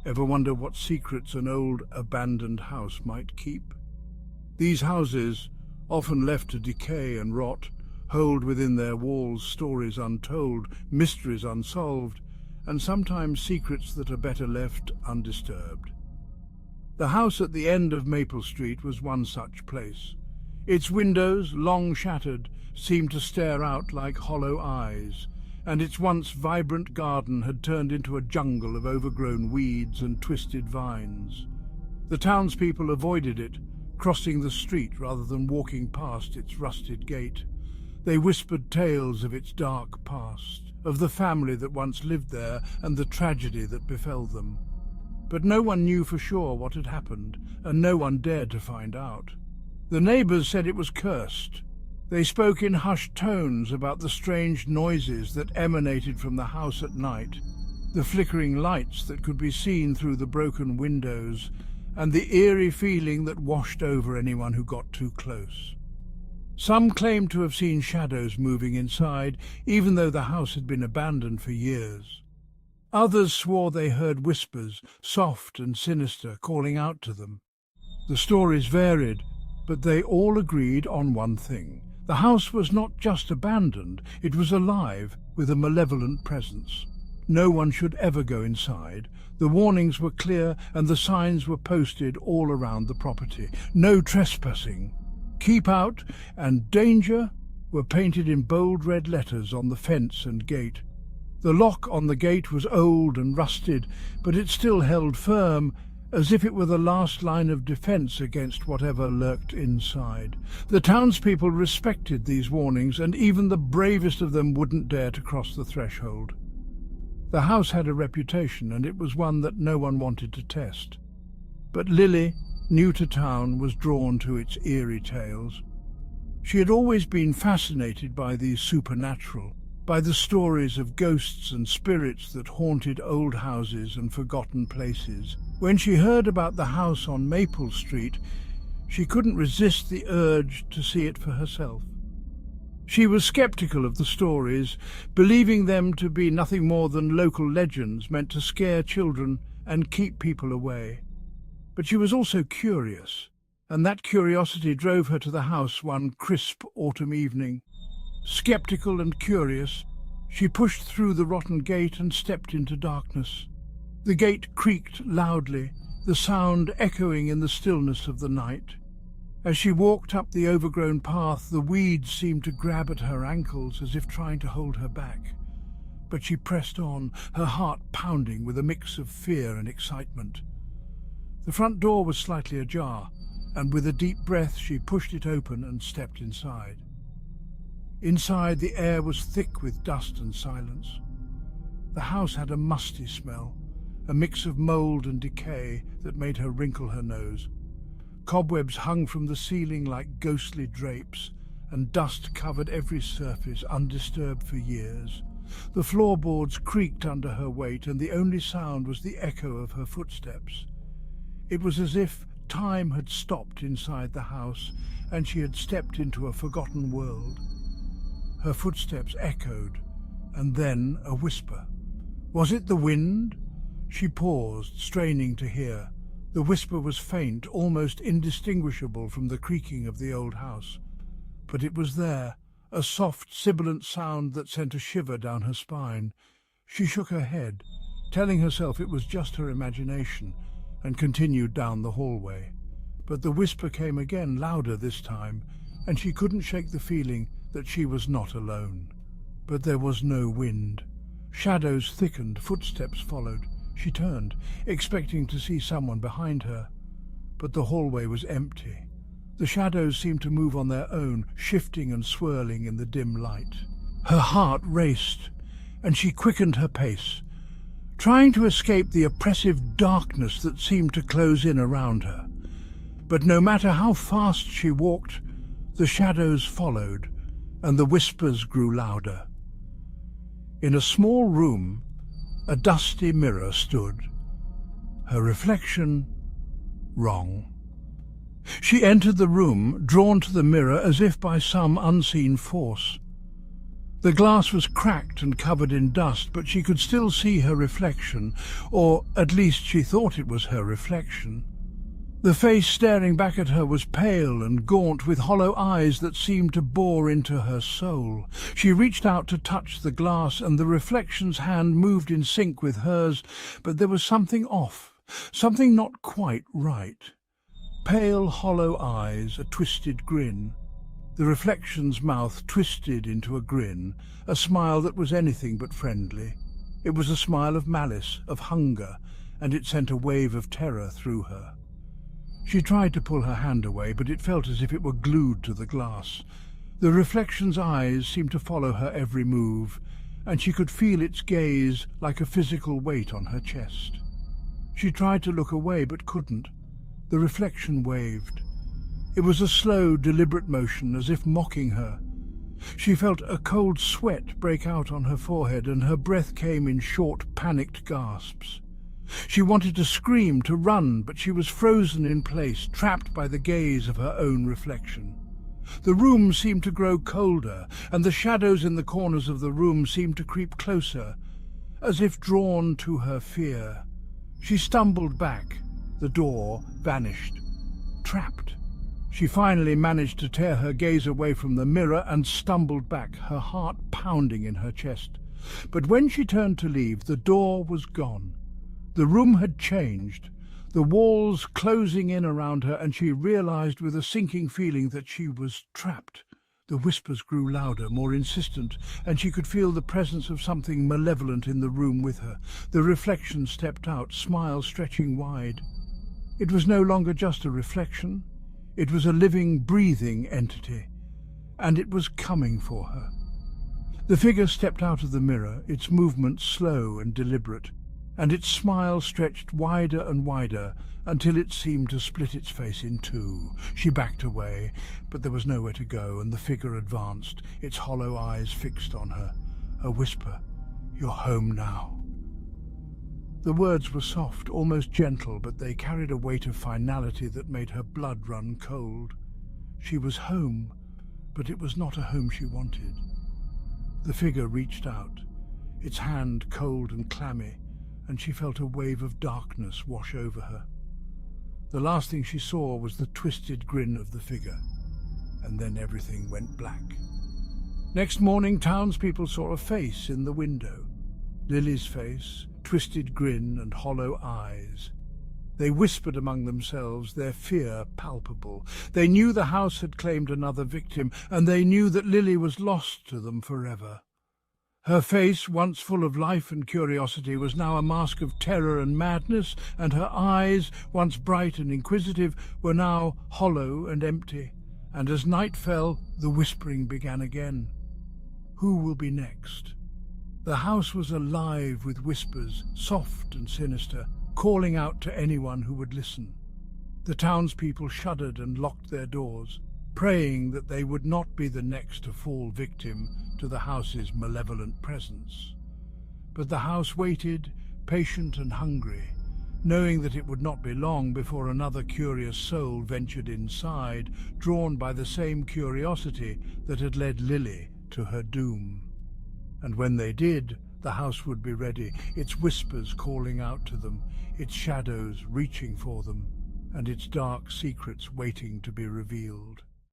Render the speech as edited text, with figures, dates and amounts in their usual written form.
Ever wonder what secrets an old, abandoned house might keep? These houses, often left to decay and rot, hold within their walls stories untold, mysteries unsolved, and sometimes secrets that are better left undisturbed. The house at the end of Maple Street was one such place. Its windows, long shattered, seemed to stare out like hollow eyes, and its once vibrant garden had turned into a jungle of overgrown weeds and twisted vines. The townspeople avoided it, crossing the street rather than walking past its rusted gate. They whispered tales of its dark past, of the family that once lived there and the tragedy that befell them. But no one knew for sure what had happened, and no one dared to find out. The neighbours said it was cursed. They spoke in hushed tones about the strange noises that emanated from the house at night, the flickering lights that could be seen through the broken windows, and the eerie feeling that washed over anyone who got too close. Some claimed to have seen shadows moving inside, even though the house had been abandoned for years. Others swore they heard whispers, soft and sinister, calling out to them. The stories varied, but they all agreed on one thing. The house was not just abandoned, it was alive with a malevolent presence. No one should ever go inside. The warnings were clear and the signs were posted all around the property. No trespassing. Keep out and danger were painted in bold red letters on the fence and gate. The lock on the gate was old and rusted, but it still held firm, as if it were the last line of defence against whatever lurked inside. The townspeople respected these warnings, and even the bravest of them wouldn't dare to cross the threshold. The house had a reputation, and it was one that no one wanted to test. But Lily, new to town, was drawn to its eerie tales. She had always been fascinated by the supernatural, by the stories of ghosts and spirits that haunted old houses and forgotten places. When she heard about the house on Maple Street, she couldn't resist the urge to see it for herself. She was skeptical of the stories, believing them to be nothing more than local legends meant to scare children and keep people away. But she was also curious, and that curiosity drove her to the house one crisp autumn evening. Skeptical and curious, she pushed through the rotten gate and stepped into darkness. The gate creaked loudly, the sound echoing in the stillness of the night. As she walked up the overgrown path, the weeds seemed to grab at her ankles as if trying to hold her back. But she pressed on, her heart pounding with a mix of fear and excitement. The front door was slightly ajar, and with a deep breath she pushed it open and stepped inside. Inside, the air was thick with dust and silence. The house had a musty smell, a mix of mould and decay that made her wrinkle her nose. Cobwebs hung from the ceiling like ghostly drapes, and dust covered every surface, undisturbed for years. The floorboards creaked under her weight, and the only sound was the echo of her footsteps. It was as if time had stopped inside the house, and she had stepped into a forgotten world. Her footsteps echoed, and then a whisper. Was it the wind? She paused, straining to hear. The whisper was faint, almost indistinguishable from the creaking of the old house. But it was there, a soft, sibilant sound that sent a shiver down her spine. She shook her head, telling herself it was just her imagination, and continued down the hallway. But the whisper came again, louder this time, and she couldn't shake the feeling that she was not alone. But there was no wind. Shadows thickened, footsteps followed. She turned, expecting to see someone behind her, but the hallway was empty. The shadows seemed to move on their own, shifting and swirling in the dim light. Her heart raced, and she quickened her pace, trying to escape the oppressive darkness that seemed to close in around her. But no matter how fast she walked, the shadows followed, and the whispers grew louder. In a small room, a dusty mirror stood. Her reflection wrong. She entered the room, drawn to the mirror as if by some unseen force. The glass was cracked and covered in dust, but she could still see her reflection, or at least she thought it was her reflection. The face staring back at her was pale and gaunt, with hollow eyes that seemed to bore into her soul. She reached out to touch the glass, and the reflection's hand moved in sync with hers, but there was something off, something not quite right. Pale, hollow eyes, a twisted grin. The reflection's mouth twisted into a grin, a smile that was anything but friendly. It was a smile of malice, of hunger, and it sent a wave of terror through her. She tried to pull her hand away, but it felt as if it were glued to the glass. The reflection's eyes seemed to follow her every move, and she could feel its gaze like a physical weight on her chest. She tried to look away, but couldn't. The reflection waved. It was a slow, deliberate motion, as if mocking her. She felt a cold sweat break out on her forehead, and her breath came in short, panicked gasps. She wanted to scream, to run, but she was frozen in place, trapped by the gaze of her own reflection. The room seemed to grow colder, and the shadows in the corners of the room seemed to creep closer, as if drawn to her fear. She stumbled back. The door vanished. Trapped. She finally managed to tear her gaze away from the mirror and stumbled back, her heart pounding in her chest. But when she turned to leave, the door was gone. The room had changed, the walls closing in around her, and she realized with a sinking feeling that she was trapped. The whispers grew louder, more insistent, and she could feel the presence of something malevolent in the room with her. The reflection stepped out, smile stretching wide. It was no longer just a reflection. It was a living, breathing entity, and it was coming for her. The figure stepped out of the mirror, its movement slow and deliberate, and its smile stretched wider and wider until it seemed to split its face in two. She backed away, but there was nowhere to go, and the figure advanced, its hollow eyes fixed on her. A whisper, "You're home now." The words were soft, almost gentle, but they carried a weight of finality that made her blood run cold. She was home, but it was not a home she wanted. The figure reached out, its hand cold and clammy, and she felt a wave of darkness wash over her. The last thing she saw was the twisted grin of the figure, and then everything went black. Next morning, townspeople saw a face in the window. Lily's face, twisted grin and hollow eyes. They whispered among themselves, their fear palpable. They knew the house had claimed another victim, and they knew that Lily was lost to them forever. Her face, once full of life and curiosity, was now a mask of terror and madness, and her eyes, once bright and inquisitive, were now hollow and empty. And as night fell, the whispering began again. Who will be next? The house was alive with whispers, soft and sinister, calling out to anyone who would listen. The townspeople shuddered and locked their doors, praying that they would not be the next to fall victim to the house's malevolent presence. But the house waited, patient and hungry, knowing that it would not be long before another curious soul ventured inside, drawn by the same curiosity that had led Lily to her doom. And when they did, the house would be ready, its whispers calling out to them, its shadows reaching for them, and its dark secrets waiting to be revealed.